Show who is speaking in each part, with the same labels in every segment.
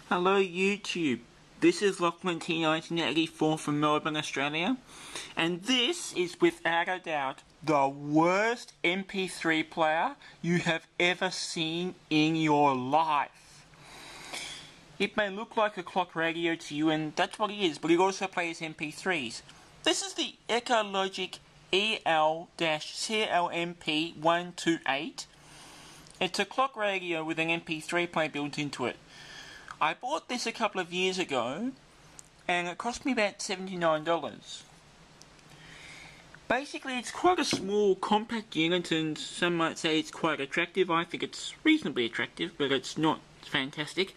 Speaker 1: Hello YouTube, this is Alkaline T1984 from Melbourne, Australia, and this is without a doubt the worst MP3 player you have ever seen in your life. It may look like a clock radio to you, and that's what it is, but it also plays MP3s. This is the Ecologic EL-CLMP128. It's a clock radio with an MP3 player built into it. I bought this a couple of years ago, and it cost me about $79. Basically, it's quite a small, compact unit, and some might say it's quite attractive. I think it's reasonably attractive, but it's not fantastic.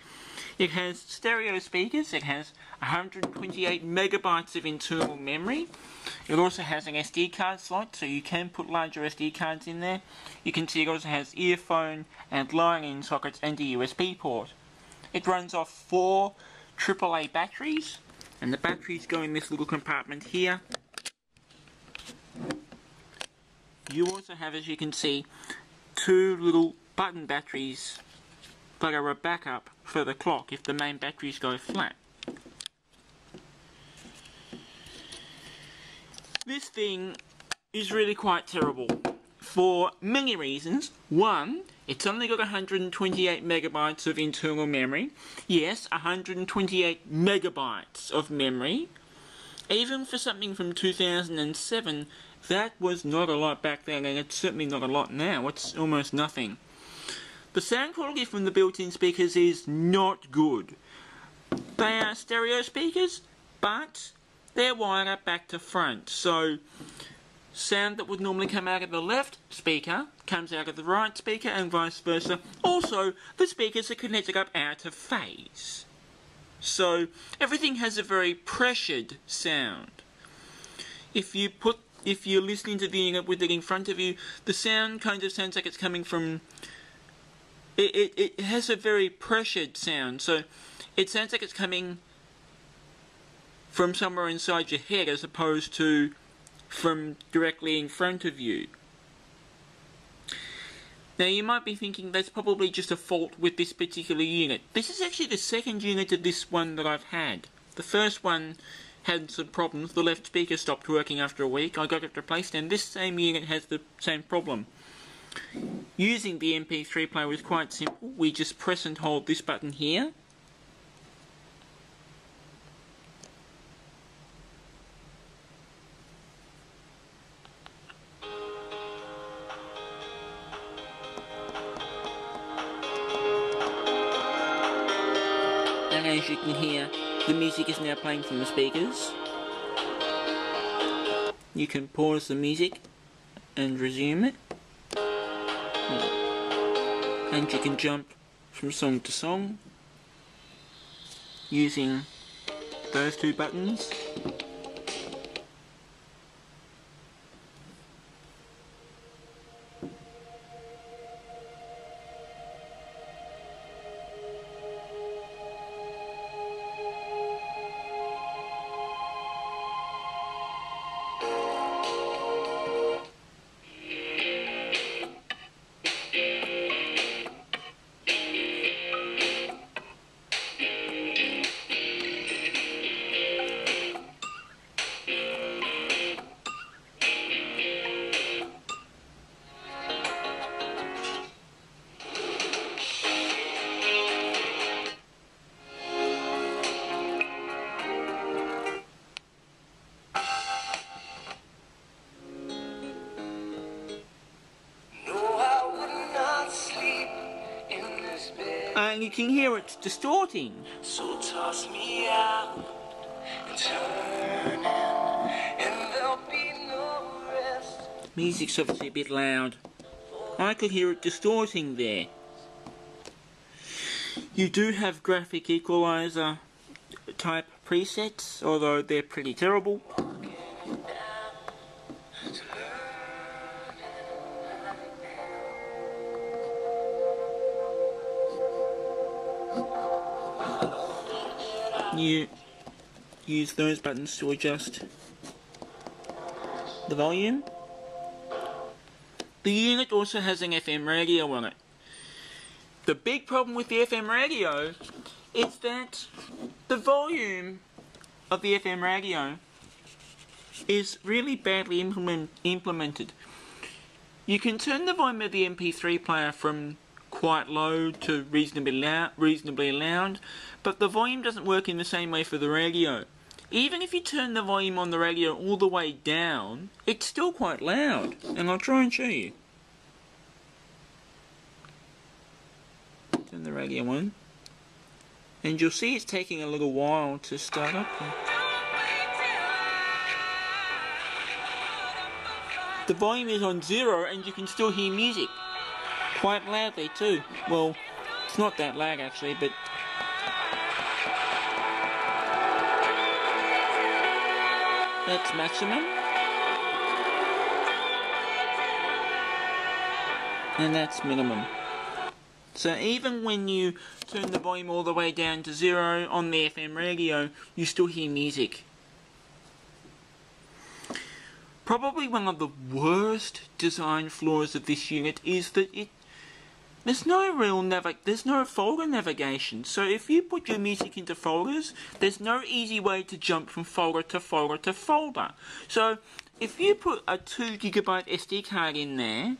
Speaker 1: It has stereo speakers, it has 128 megabytes of internal memory. It also has an SD card slot, so you can put larger SD cards in there. You can see it also has earphone and line-in sockets and a USB port. It runs off 4 AAA batteries, and the batteries go in this little compartment here. You also have, as you can see, 2 little button batteries that are a backup for the clock if the main batteries go flat. This thing is really quite terrible for many reasons. One, it's only got 128 megabytes of internal memory. Yes, 128 megabytes of memory. Even for something from 2007, that was not a lot back then, and it's certainly not a lot now. It's almost nothing. The sound quality from the built-in speakers is not good. They are stereo speakers, but they're wired up back to front, so sound that would normally come out of the left speaker comes out of the right speaker, and vice versa. Also, the speakers are connected up out of phase, so everything has a very pressured sound. If you're listening to the unit with it in front of you, the sound kind of sounds like it's coming from. It has a very pressured sound, so it sounds like it's coming from somewhere inside your head as opposed to from directly in front of you. Now you might be thinking that's probably just a fault with this particular unit. This is actually the second unit of this one that I've had. The first one had some problems. The left speaker stopped working after a week. I got it replaced, and this same unit has the same problem. Using the MP3 player was quite simple. We just press and hold this button here. And as you can hear, the music is now playing from the speakers. You can pause the music and resume it. And you can jump from song to song using those 2 buttons. And you can hear it's distorting.
Speaker 2: So toss me out and turn in, and there'll be no rest.
Speaker 1: Music's obviously a bit loud. I could hear it distorting there. You do have graphic equalizer type presets, although they're pretty terrible. You use those buttons to adjust the volume. The unit also has an FM radio on it. The big problem with the FM radio is that the volume of the FM radio is really badly implemented. You can turn the volume of the MP3 player from quite low to reasonably loud, but the volume doesn't work in the same way for the radio. Even if you turn the volume on the radio all the way down, it's still quite loud, and I'll try and show you. Turn the radio on, and you'll see it's taking a little while to start up. The volume is on 0 and you can still hear music. Quite loudly too. Well, it's not that loud actually, but... That's maximum. And that's minimum. So even when you turn the volume all the way down to 0 on the FM radio, you still hear music. Probably one of the worst design flaws of this unit is that there's no folder navigation. So if you put your music into folders, there's no easy way to jump from folder to folder to folder. So if you put a 2 GB SD card in there,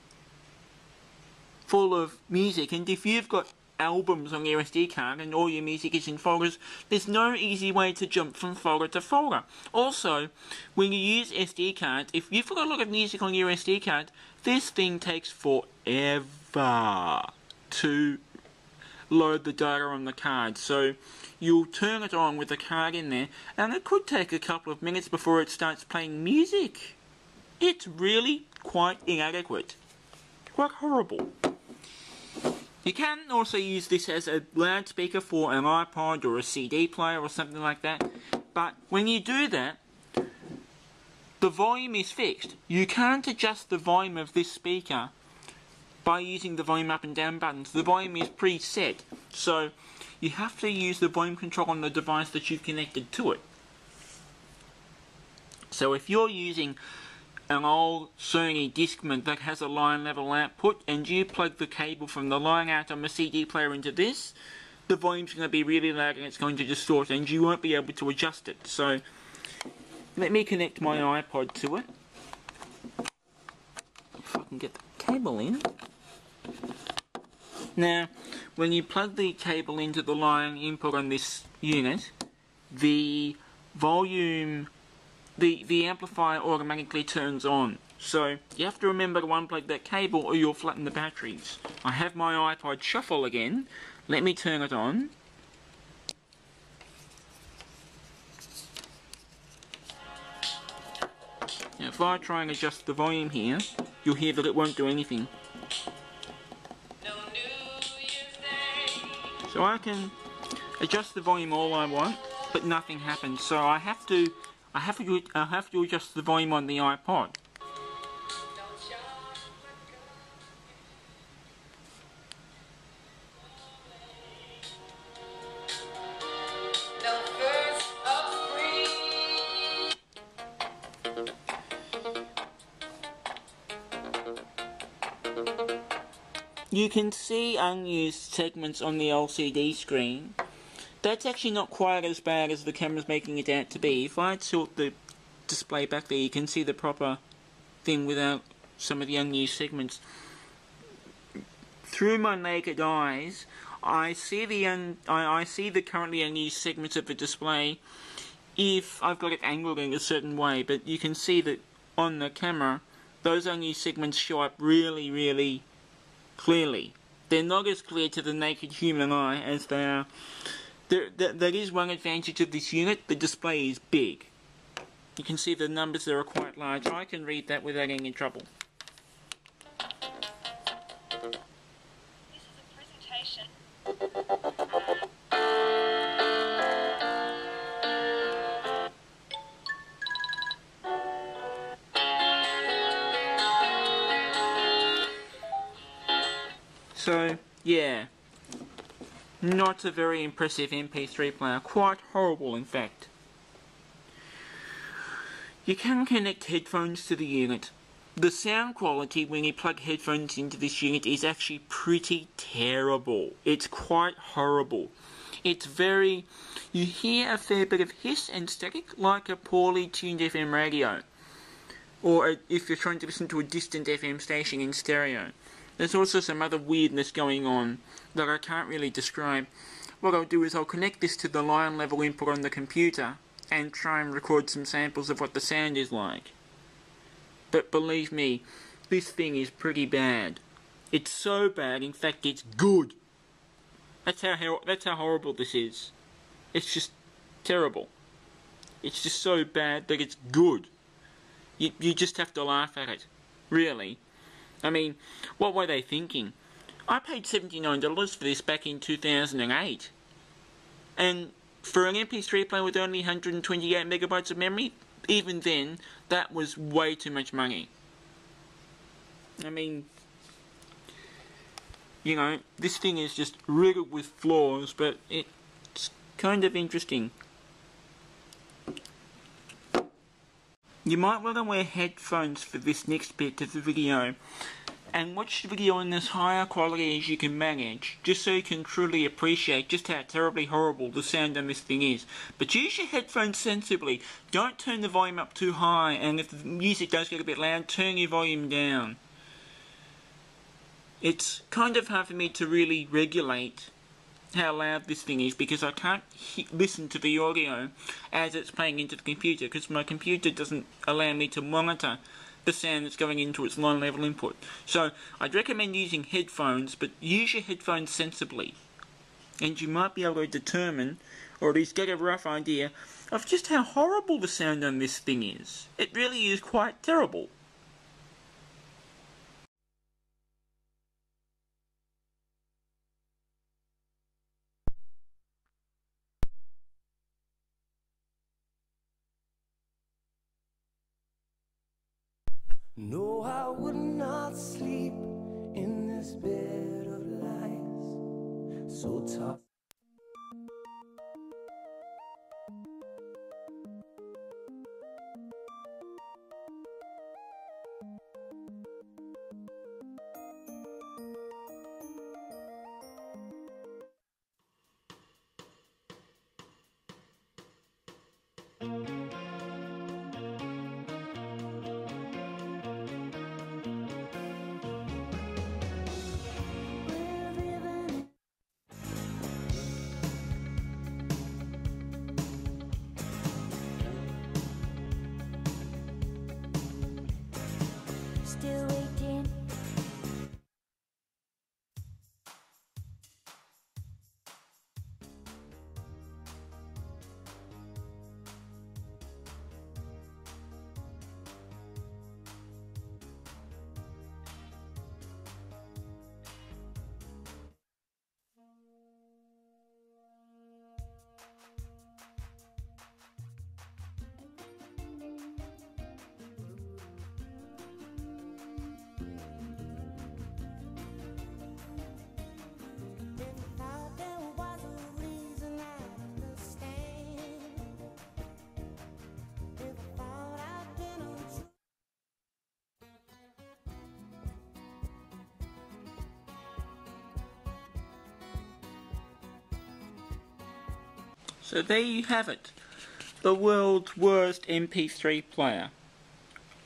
Speaker 1: full of music, and if you've got albums on your SD card and all your music is in folders, there's no easy way to jump from folder to folder. Also, when you use SD cards, if you've got a lot of music on your SD card, this thing takes forever to load the data on the card. So you'll turn it on with the card in there, and it could take a couple of minutes before it starts playing music. It's really quite inadequate. Quite horrible. You can also use this as a loudspeaker for an iPod or a CD player or something like that, but when you do that, the volume is fixed. You can't adjust the volume of this speaker by using the volume up and down buttons. The volume is preset, so you have to use the volume control on the device that you've connected to it. So if you're using an old Sony Discman that has a line level output and you plug the cable from the line out on the CD player into this, the volume's going to be really loud and it's going to distort and you won't be able to adjust it. So let me connect my iPod to it. If I can get the cable in. Now, when you plug the cable into the line input on this unit, the volume, the amplifier automatically turns on. So you have to remember to unplug that cable or you'll flatten the batteries. I have my iPod shuffle again. Let me turn it on. Now if I try and adjust the volume here, you'll hear that it won't do anything. So I can adjust the volume all I want, but nothing happens. So I have to adjust the volume on the iPod. You can see unused segments on the LCD screen. That's actually not quite as bad as the camera's making it out to be. If I tilt the display back there, you can see the proper thing without some of the unused segments. Through my naked eyes, I see the currently unused segments of the display if I've got it angled in a certain way, but you can see that on the camera, those unused segments show up really, really clearly. They're not as clear to the naked human eye as they are. That is one advantage of this unit. The display is big. You can see the numbers there are quite large. I can read that without any trouble.
Speaker 3: This is a presentation.
Speaker 1: So, yeah. Not a very impressive MP3 player. Quite horrible, in fact. You can connect headphones to the unit. The sound quality when you plug headphones into this unit is actually pretty terrible. It's quite horrible. It's very... You hear a fair bit of hiss and static like a poorly tuned FM radio. Or if you're trying to listen to a distant FM station in stereo. There's also some other weirdness going on that I can't really describe. What I'll do is I'll connect this to the line level input on the computer and try and record some samples of what the sound is like. But believe me, this thing is pretty bad. It's so bad, in fact it's good. That's how horrible this is. It's just terrible. It's just so bad that it's good. You just have to laugh at it. Really. I mean, what were they thinking? I paid $79 for this back in 2008. And for an MP3 player with only 128 megabytes of memory, even then, that was way too much money. I mean, you know, this thing is just riddled with flaws, but it's kind of interesting. You might want to wear headphones for this next bit of the video, and watch the video in as higher quality as you can manage, just so you can truly appreciate just how terribly horrible the sound on this thing is. But use your headphones sensibly. Don't turn the volume up too high, and if the music does get a bit loud, turn your volume down. It's kind of hard for me to really regulate how loud this thing is because I can't listen to the audio as it's playing into the computer, because my computer doesn't allow me to monitor the sound that's going into its line level input. So I'd recommend using headphones, but use your headphones sensibly, and you might be able to determine, or at least get a rough idea, of just how horrible the sound on this thing is. It really is quite terrible.
Speaker 2: No, I would not sleep in this bed of lies, so tough.
Speaker 4: Still waiting.
Speaker 1: So there you have it. The world's worst MP3 player.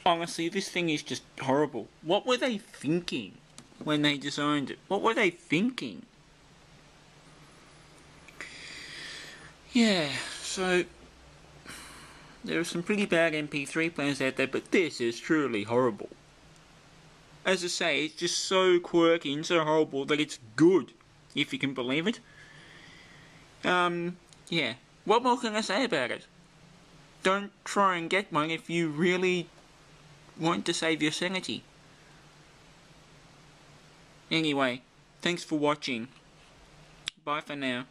Speaker 1: Honestly, this thing is just horrible. What were they thinking when they designed it? What were they thinking? Yeah, so there are some pretty bad MP3 players out there, but this is truly horrible. As I say, it's just so quirky and so horrible that it's good, if you can believe it. Yeah, what more can I say about it? Don't try and get one if you really want to save your sanity. Anyway, thanks for watching. Bye for now.